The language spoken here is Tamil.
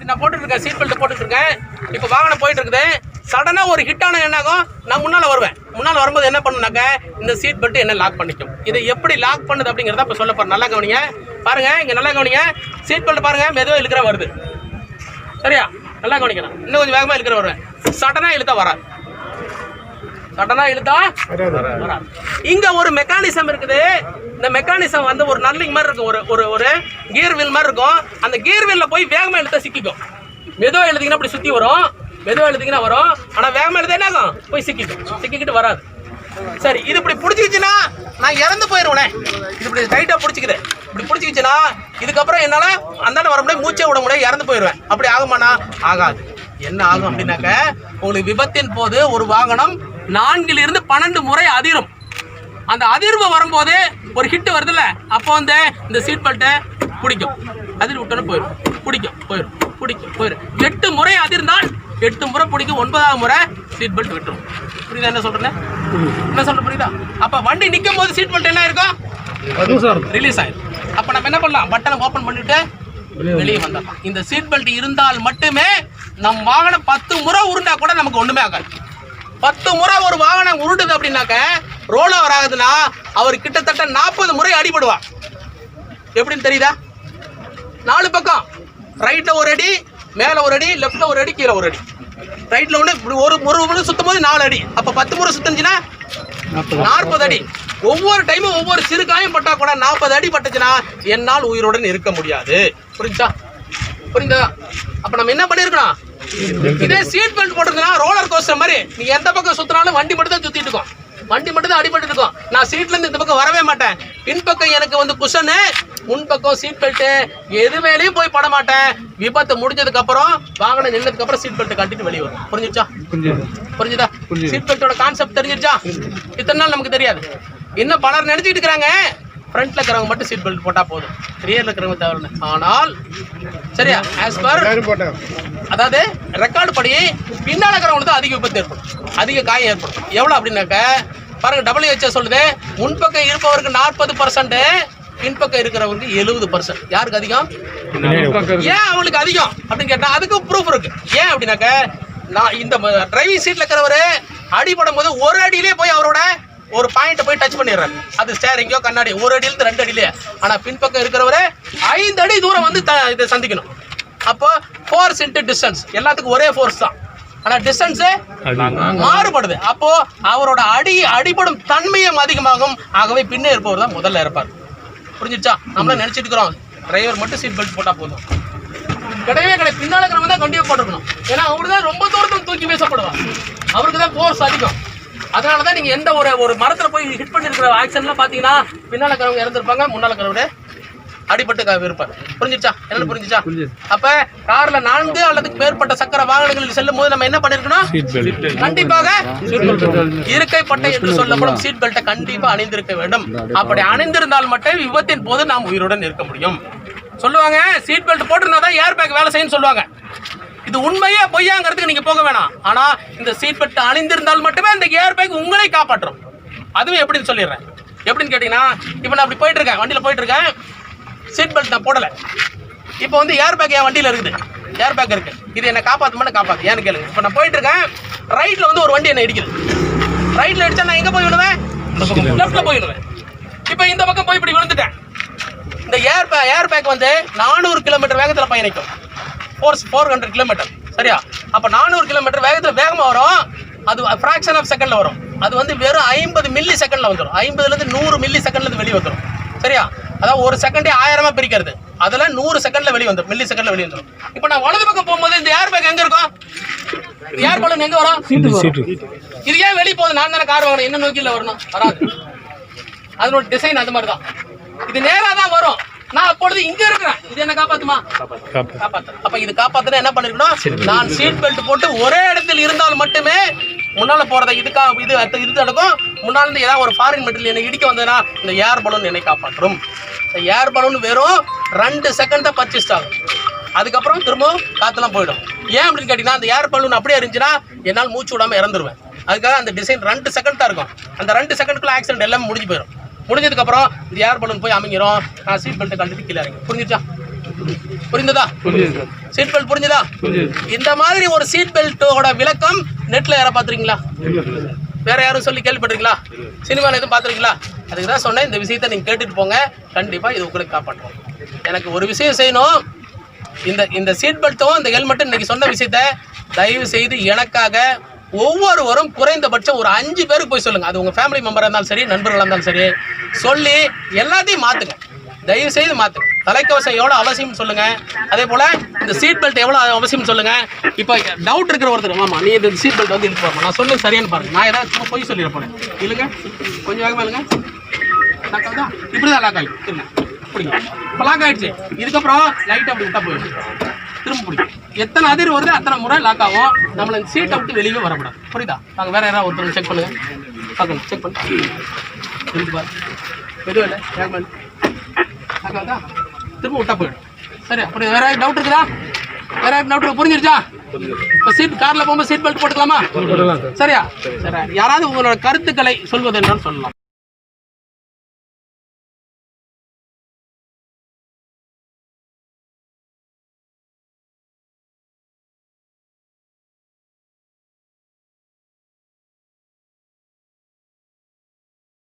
நான் போட்டுருக்கேன், சீட் பெல்ட் போட்டுருக்கேன். இப்போ வாகனம் போயிட்டு இருக்குது. சடனாக ஒரு ஹிட் ஆன என்னாகும், நான் முன்னால் வருவேன். முன்னால் வரும்போது என்ன பண்ணுனாக்க இந்த சீட் பெல்ட் என்ன லாக் பண்ணிக்கும். இதை எப்படி லாக் பண்ணுது அப்படிங்கிறத இப்போ சொல்ல போகிறேன். நல்லா கவனிங்க, பாருங்க, இங்கே நல்லா கவனிங்க. சீட் பெல்ட் பாருங்க, மெதுவாக இழுக்கிற வருது. சரியா, நல்லா கவனிக்கணும். இன்னும் கொஞ்சம் வேகமாக இழுக்கிற வருவேன். சடனாக இழுத்தா வராது. சடனாக இழுத்தா வராது. இங்கே ஒரு மெக்கானிசம் இருக்குது. இந்த மெக்கானிசம் வந்து ஒரு நல்லிங் மாதிரி இருக்கும், ஒரு ஒரு கியர் வீல் மாதிரி இருக்கும். அந்த கியர் வீலில் போய் வேகமாக இழுத்தா சிக்கிக்கும். மெதுவாக எழுதிங்கன்னா அப்படி சுற்றி வரும், மெதுவாக எழுதிங்கன்னா வரும். ஆனால் வேகமாக எழுத என்ன ஆகும், போய் சிக்கிக்கும், சிக்கிக்கிட்டு வராது. சரி, இது இப்படி பிடிச்சிக்கிச்சுன்னா நான் இறந்து போயிடுவேனே. இது இப்படி டைட்டாக பிடிச்சிக்குது, இப்படி பிடிச்சிக்கிச்சுன்னா இதுக்கப்புறம் என்னால் அந்தாண்ட வர முடியாது, மூச்சே விட முடியாது, இறந்து போயிடுவேன். அப்படி ஆகுமாண்ணா? ஆகாது. என்ன ஆகும் அப்படின்னாக்க, உங்களுக்கு விபத்தின் போது ஒரு வாகனம் 4 இருந்து 12 முறை அதிரும். அந்த அதிர்வு வரும்போது ஒரு ஹிட் வருதுல்ல, அப்போ வந்து இந்த சீட் பெல்ட்டை பிடிக்கும், அதிர் விட்டோன்னு போயிடும், பிடிக்கும், போயிடும், பிடிக்கும், போயிடும். 8 முறை அதிர்ந்தால் 8 முறை பிடிக்கும், 9ஆவது முறை சீட் பெல்ட் விட்டுரும். புரியுதா என்ன சொல்றேன்? என்ன சொல்ற புரியுதா? அப்போ வண்டி நிற்கும் போது சீட் பெல்ட் என்ன இருக்கும், ரிலீஸ் ஆயிடும். அப்போ நம்ம என்ன பண்ணலாம், பட்டனை ஓப்பன் பண்ணிட்டு வெளியே வந்துடலாம். இந்த சீட் பெல்ட் இருந்தால் மட்டுமே நம் வாகனம் 10 முறை உருண்டா கூட நமக்கு ஒண்ணுமே ஆகாது. 10 முறை ஒரு வாகனம் உருண்டுது அப்படின்னாக்க ரோல் ஓவர் ஆகுதுன்னா அவர் கிட்டத்தட்ட 40 முறை அடிபடுவார். எப்படின்னு தெரியுதா? 4 பக்கம், ரைட்ல ஒரு அடி, மேல ஒரு அடி, லெப்ட்ல ஒரு அடி, கீழே ஒரு அடி. ரைட்ல ஒன்று ஒரு முறை சுத்தும் போது 4 அடி. அப்ப 10 முறை சுத்துச்சுன்னா 40 அடி. ஒவ்வொரு டைமும் ஒவ்வொரு சிறு காயம் பட்டா கூட 40 அடி பட்டுச்சுன்னா என்னால் உயிருடன் இருக்க முடியாது. புரிஞ்சா? புரியுதா? அப்ப நம்ம என்ன பண்ணிருக்கோம், இதே சீட் பெல்ட் போட்டிருந்தா ரோலர் கோஸ்டர் மாதிரி நீ எந்த பக்கம் சுத்தினாலும் வண்டி மட்டும் தான் சுத்திட்டு இருக்கும், வண்டி மட்டும் தான் அடிபட்டு இருக்கும். நான் சீட்ல இருந்து இந்த பக்கம் வரவே மாட்டேன். பின்பக்கம் எனக்கு வந்து குஷனு, முன்பக்கம் சீட் பெல்ட், எது மேலேயும் போய் பட மாட்டேன். விபத்து முடிஞ்சதுக்கு அப்புறம் வாகனம் நின்னதுக்கு அப்புறம் சீட் பெல்ட் கட்டிட்டு வெளியே வரும். புரிஞ்சிருச்சா? புரிஞ்சுதா? சீட் பெல்ட்டோட கான்செப்ட் தெரிஞ்சிருச்சா? இத்தனை நாள் நமக்கு தெரியாது. இன்னும் பலர் நினைச்சிட்டு இருக்கிறாங்க ஃப்ரண்ட்ல இருக்கிறவங்க மட்டும் சீட் பெல்ட் போட்டா போதும், ரியர்ல இருக்கிறவங்க தேவை. ஆனால் சரியா, ஆஸ் பர் அதாவது ரெக்கார்டு படி பின்னால இருக்கிறவங்களுக்கு தான் அதிக விபத்து ஏற்படும், அதிக காயம் ஏற்படும். எவ்வளவு அப்படின்னாக்க பாருங்க, WHO சொல்லுது முன்பக்கம் இருப்பவருக்கு 40%, பின்பக்கம் இருக்கிறவருக்கு 70%. யாருக்கு அதிகம்? ஏன் அவங்களுக்கு அதிகம் அப்படின்னு கேட்டா அதுக்கு ப்ரூஃப் இருக்கு. ஏன் அப்படின்னாக்க, நான் இந்த டிரைவிங் சீட்ல இருக்கிறவரு அடிபடும் போது ஒரு அடியிலே போய் அவரோட ஒரு பாயிண்ட் போய் டச் பண்ணிடுறாரு. அது ஸ்டேரிங்கோ கண்ணாடி, ஒரு அடியிலிருந்து 2 அடியிலே. ஆனா பின்பக்கம் இருக்கிறவரு 5 அடி தூரம் வந்து இதை சந்திக்கணும். அப்போ ஃபோர்ஸ் இன்டு டிஸ்டன்ஸ், எல்லாத்துக்கும் ஒரே ஃபோர்ஸ் தான், ஆனா டிஸ்டன்ஸ் மாறுபடுது. அப்போ அவரோட அடிபடும் தன்மையும் அதிகமாகும். ஆகவே பின்னே இருப்பவர் தான் முதல்ல இருப்பார். புரிஞ்சிருச்சா? நம்மள நினைச்சிட்டு இருக்கிறோம் டிரைவர் மட்டும் சீட் பெல்ட் போட்டா போதும், கிடையவே கிடையாது. பின்னால இருக்கிறவங்க தான் கண்டிப்பா போட்டுக்கணும். ஏன்னா அவரு தான் ரொம்ப தூரத்தில் தூக்கி வீசப்படுவார், அவருக்கு தான் ஃபோர்ஸ் அதிகம். அதனாலதான் நீங்க எந்த ஒரு மரத்துல போய் ஹிட் பண்ணிருக்கிற ஆக்சிடென்ட்லாம் பாத்தீங்கன்னா பின்னால இருக்கிறவங்க இறந்துருப்பாங்க, முன்னால இருக்கிறவங்க அடிபட்டு இருப்பார். புரிஞ்சிச்சா? என்ன புரிஞ்சிச்சா? அப்ப கார்ல 4 அல்லது மேற்பட்ட சக்கர வாகனங்களில் செல்லும் போது நம்ம என்ன பண்ணிருக்கணும், கண்டிப்பாக இருக்கை பட்டை என்று சொல்லப்படும் சீட் பெல்ட்டை கண்டிப்பா அணிந்திருக்க வேண்டும். அப்படி அணிந்திருந்தால் மட்டும் விபத்தின் போது நாம் உயிருடன் இருக்க முடியும். சொல்லுவாங்க சீட் பெல்ட் போட்டிருந்தாதான் ஏர் பேக் வேலை செய்யும் சொல்லுவாங்க. இது உண்மையே பொய்யாங்கிறதுக்கு நீங்க போக வேணாம். ஆனா இந்த சீட் பெல்ட் அணிந்திருந்தால் மட்டுமே இந்த ஏர் பேக் உங்களை காப்பாற்றும். அதுவும் எப்படின்னு சொல்லிடுறேன். எப்படின்னு கேட்டீங்கன்னா, இப்ப நான் அப்படி போயிட்டு இருக்கேன், வண்டியில போயிட்டு இருக்கேன், சீட் பெல்ட் நான் போடல. இப்போ வந்து ஏர் பேக் என் வண்டியில இருக்குது, ஏர் பேக் இருக்கு, இது என்ன காப்பாத்துமான காப்பாத்து. ஏன்னு கேளுங்க. இப்போ நான் போயிட்டு இருக்கேன், ரைட்ல வந்து ஒரு வண்டி என்ன இடிக்குது. ரைட்ல இடிச்சா நான் எங்க போய் விழுவேன், லெஃப்ட்ல போய் விழுவேன். இப்போ இந்த பக்கம் போய் இப்படி விழுந்துட்டேன். இந்த ஏர் பேக் வந்து 400 கிலோமீட்டர் வேகத்தில் பயணிக்கும், 400 கிலோமீட்டர். சரியா? அப்ப 400 கிலோமீட்டர் வேகத்தில் வேகமா வரும். அது ஃபிராக்ஷன் ஆஃப் செகண்ட்ல வரும். அது வந்து வெறும் 50 மில்லி செகண்ட்ல வந்துடும். 50ல இருந்து 100 மில்லி செகண்ட்ல வெளியே வந்துடும். சரியா? அதாவது ஒரு செகண்டே 1000 பிரிக்கிறது, அதுல 100 செகண்ட்ல வெளியே வந்துடும், மில்லி செகண்ட்ல வெளியே வந்துடும். இப்போ நான் வலது பக்கம் போகும்போது இந்த ஏர் பேக் எங்க இருக்கும், ஏர் பலூன் எங்க வரும், இது ஏன் வெளியே போகுது? நான் தானே கார் வாங்கணும், என்ன நோக்கில வரணும், வராது. அதனோட டிசைன் அந்த மாதிரி தான். இது நேரா தான் வரும். நான் அப்பொழுது இங்க இருக்கிறேன், இது என்ன காப்பாத்துமா? காப்பாத்து. அப்ப இது காப்பாத்துனா என்ன பண்ணிருக்கணும், நான் சீட் பெல்ட் போட்டு ஒரே இடத்தில் இருந்தால் மட்டுமே முன்னால போறதை இது நடக்கும். முன்னால இருந்து ஏதாவது ஒரு ஃபாரின் மெட்டீரியல் என்னை இடிக்க வந்ததுன்னா இந்த ஏர் பலூன் என்னை காப்பாற்றும். இந்த ஏர் பலூன் வெறும் 2 செகண்ட் தான் பர்ச்சேஸ் ஆகும், அதுக்கப்புறம் திரும்பவும் காத்தெல்லாம் போயிடும். ஏன் அப்படின்னு கேட்டீங்கன்னா, அந்த ஏர் பலூன் அப்படியே இருந்துச்சுன்னா என்னால் மூச்சு விடாம இறந்துருவேன். அதுக்காக அந்த டிசைன் 2 செகண்ட் தான் இருக்கும். அந்த 2 செகண்ட்குள்ள ஆக்சிடென்ட் எல்லாமே முடிஞ்சு போயிடும். முடிஞ்சதுக்கு அப்புறம் இந்த ஏர் பலூன் போய் அமைங்கிறோம், நான் சீட் பெல்ட்டை கழட்டிட்டு கீழே இறங்கி. புரிஞ்சிச்சா? புரிந்ததா? சீட் பெல்ட் புரிஞ்சுதா? இந்த மாதிரி ஒரு சீட் பெல்ட்டோட விளக்கம் நெட்ல யாரை பார்த்துருக்கீங்களா? வேற யாரும் சொல்லி கேள்விப்பட்டிருக்கீங்களா? சினிமாவில் எதுவும் பார்த்துருக்கீங்களா? அதுக்கு தான் சொன்னேன், இந்த விஷயத்தை நீங்கள் கேட்டுட்டு போங்க, கண்டிப்பாக இது உங்களுக்கு காப்பாற்றும். எனக்கு ஒரு விஷயம் செய்யணும், இந்த சீட் பெல்ட்டும் இந்த ஹெல்மெட்டும் இன்னைக்கு சொன்ன விஷயத்த தயவு செய்து எனக்காக ஒவ்வொருவரும் குறைந்தபட்சம் ஒரு 5 பேருக்கு போய் சொல்லுங்கள். அது உங்கள் ஃபேமிலி மெம்பராக இருந்தாலும் சரி, நண்பர்களாக இருந்தாலும் சரி, சொல்லி எல்லாத்தையும் மாற்றுங்க. தயவு செய்து மாற்றுங்க. தலைக்கவசம் எவ்வளோ அவசியம்னு சொல்லுங்கள். அதே போல் இந்த சீட் பெல்ட் எவ்வளோ அவசியம்னு சொல்லுங்கள். இப்போ டவுட் இருக்கிற ஒருத்தர், ஆமாம் நீ இந்த சீட் பெல்ட் வந்து இழுத்து பாருங்க, நான் சொன்னது சரியானு பாருங்கள். நான் ஏதாவது சும்மா போய் சொல்லிட போனேன். இல்லைங்க, கொஞ்சம் வேகமாக இல்லைங்க. லாக் ஆகுதா? இப்படி தான் லாக் ஆகிடும். இல்லை பிடிக்கும். இப்போ லாக் ஆகிடுச்சு. இதுக்கப்புறம் லைட்டாக அப்படி விட்டால் போயிடும், திரும்ப பிடிக்கும். எத்தனை அதிர் வருது அத்தனை முறை லாக் ஆகும். நம்மளை சீட்டை விட்டு வெளியே வரக்கூடாது. புரியுதா? நாங்கள் வேறு யாராவது ஒருத்தர் செக் பண்ணுங்கள். பார்க்கணும், செக் பண்ணி இழுத்து பாரு. எதுவும் இல்லை, வேகமாக லாக் ஆகுதா? திரும்ப விட்டா போயிடும். சரி, அப்படி வேற டவுட் இருக்குதா? வேற டவுட் புரிஞ்சிருச்சா? இப்போ சீட் காரில் போகும்போது சீட் பெல்ட் போட்டுக்கலாமா? சரியா? சரி, யாராவது உங்களோட கருத்துக்களை சொல்வது என்னன்னு சொல்லலாம்.